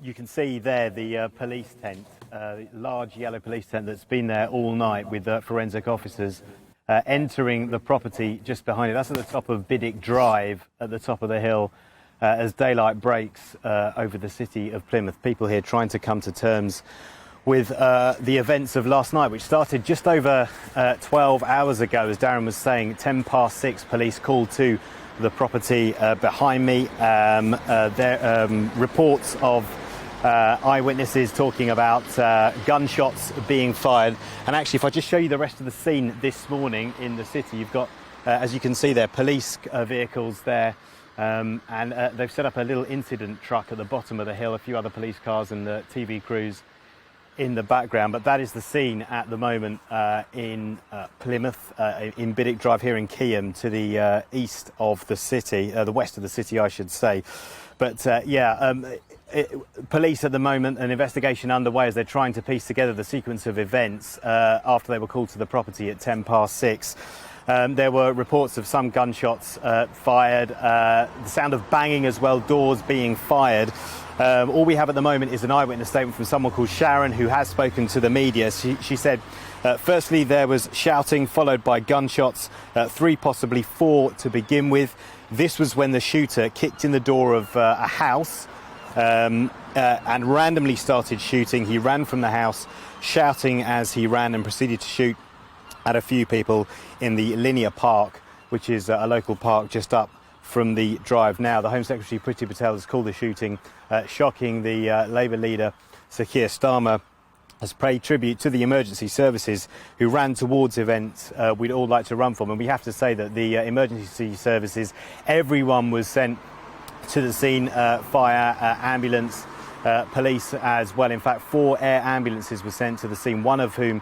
You can see there the police tent, large yellow police tent that's been there all night with forensic officers entering the property just behind it. That's at the top of Biddick Drive, at the top of the hill, as daylight breaks over the city of Plymouth. People here trying to come to terms with the events of last night, which started just over 12 hours ago. As Darren was saying, 10 past 6, police called to the property behind me. There reports of eyewitnesses talking about gunshots being fired. And actually, if I just show you the rest of the scene this morning in the city, you've got, as you can see there, police vehicles there. And they've set up a little incident truck at the bottom of the hill, a few other police cars and the TV crews in the background. But that is the scene at the moment in Plymouth, in Biddick Drive here in Keyham, to the east of the city, the west of the city, I should say. But police at the moment, an investigation underway as they're trying to piece together the sequence of events after they were called to the property at 10 past 6. There were reports of some gunshots fired, the sound of banging as well, doors being fired. All we have at the moment is an eyewitness statement from someone called Sharon, who has spoken to the media. She said, firstly, there was shouting followed by gunshots, 3, possibly 4 to begin with. This was when the shooter kicked in the door of a house and randomly started shooting. He ran from the house, shouting as he ran, and proceeded to shoot at a few people in the Linear Park, which is a local park just up from the drive. Now, the Home Secretary Priti Patel has called the shooting shocking. The Labour leader, Sir Keir Starmer, has paid tribute to the emergency services who ran towards events we'd all like to run from. And we have to say that the emergency services, everyone was sent to the scene, fire, ambulance, police as well. In fact, 4 air ambulances were sent to the scene, one of whom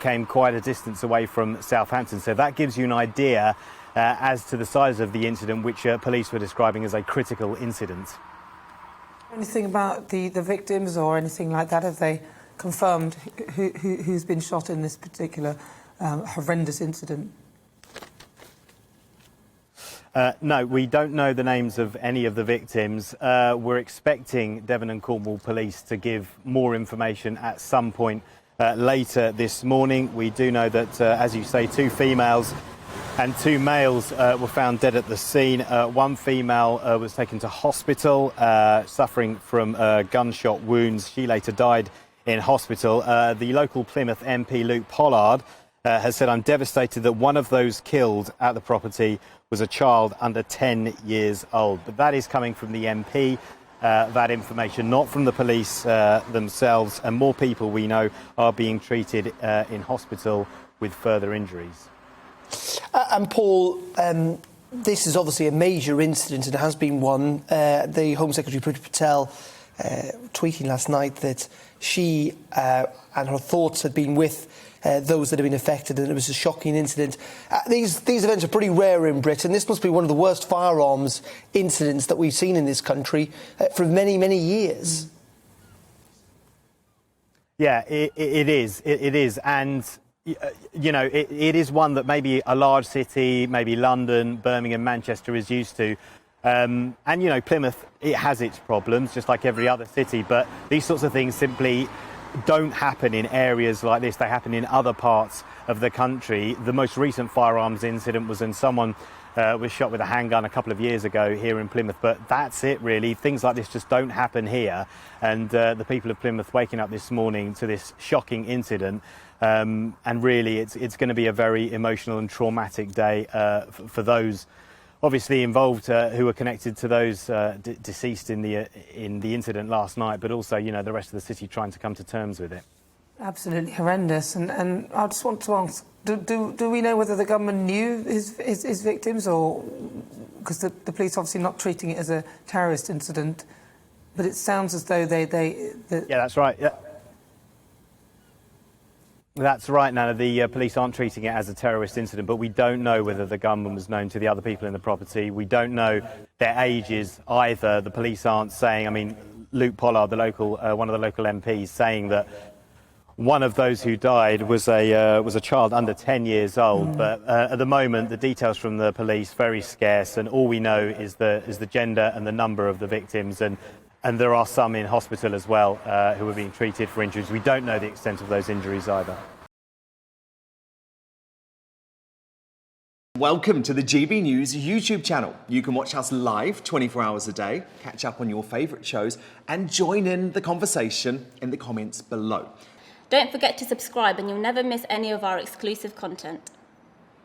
came quite a distance away from Southampton. So that gives you an idea as to the size of the incident, which police were describing as a critical incident. Anything about the victims or anything like that? Have they confirmed who's been shot in this particular horrendous incident? No, we don't know the names of any of the victims. We're expecting Devon and Cornwall Police to give more information at some point later this morning. We do know that, as you say, 2 females and 2 males were found dead at the scene. One female was taken to hospital, suffering from gunshot wounds. She later died in hospital. The local Plymouth MP, Luke Pollard, has said, "I'm devastated that one of those killed at the property was a child under 10 years old." But that is coming from the MP, that information, not from the police themselves. And more people, we know, are being treated in hospital with further injuries. And Paul, this is obviously a major incident. It has been one. The Home Secretary, Priti Patel, tweeting last night that she and her thoughts had been with those that have been affected, and it was a shocking incident. These events are pretty rare in Britain. This must be one of the worst firearms incidents that we've seen in this country for many, many years. Yeah, it is. It is. And, you know, it is one that maybe a large city, maybe London, Birmingham, Manchester is used to. And, you know, Plymouth, it has its problems, just like every other city. But these sorts of things simply don't happen in areas like this. They happen in other parts of the country. The most recent firearms incident was when someone was shot with a handgun a couple of years ago here in Plymouth. But that's it, really. Things like this just don't happen here. And the people of Plymouth waking up this morning to this shocking incident. And really, it's going to be a very emotional and traumatic day for those obviously involved who were connected to those deceased in the incident last night, but also, you know, the rest of the city trying to come to terms with it. Absolutely horrendous. And I just want to ask, do we know whether the government knew his victims, or because the police obviously not treating it as a terrorist incident, but it sounds as though they yeah, that's right. Yeah. That's right, Nana. The police aren't treating it as a terrorist incident, but we don't know whether the gunman was known to the other people in the property. We don't know their ages either. The police aren't saying. I mean, Luke Pollard, the local one of the local MPs, saying that one of those who died was a child under 10 years old. But at the moment, the details from the police very scarce, and all we know is the gender and the number of the victims. And and there are some in hospital as well who are being treated for injuries. We don't know the extent of those injuries either. Welcome to the GB News YouTube channel. You can watch us live 24 hours a day, catch up on your favourite shows and join in the conversation in the comments below. Don't forget to subscribe and you'll never miss any of our exclusive content.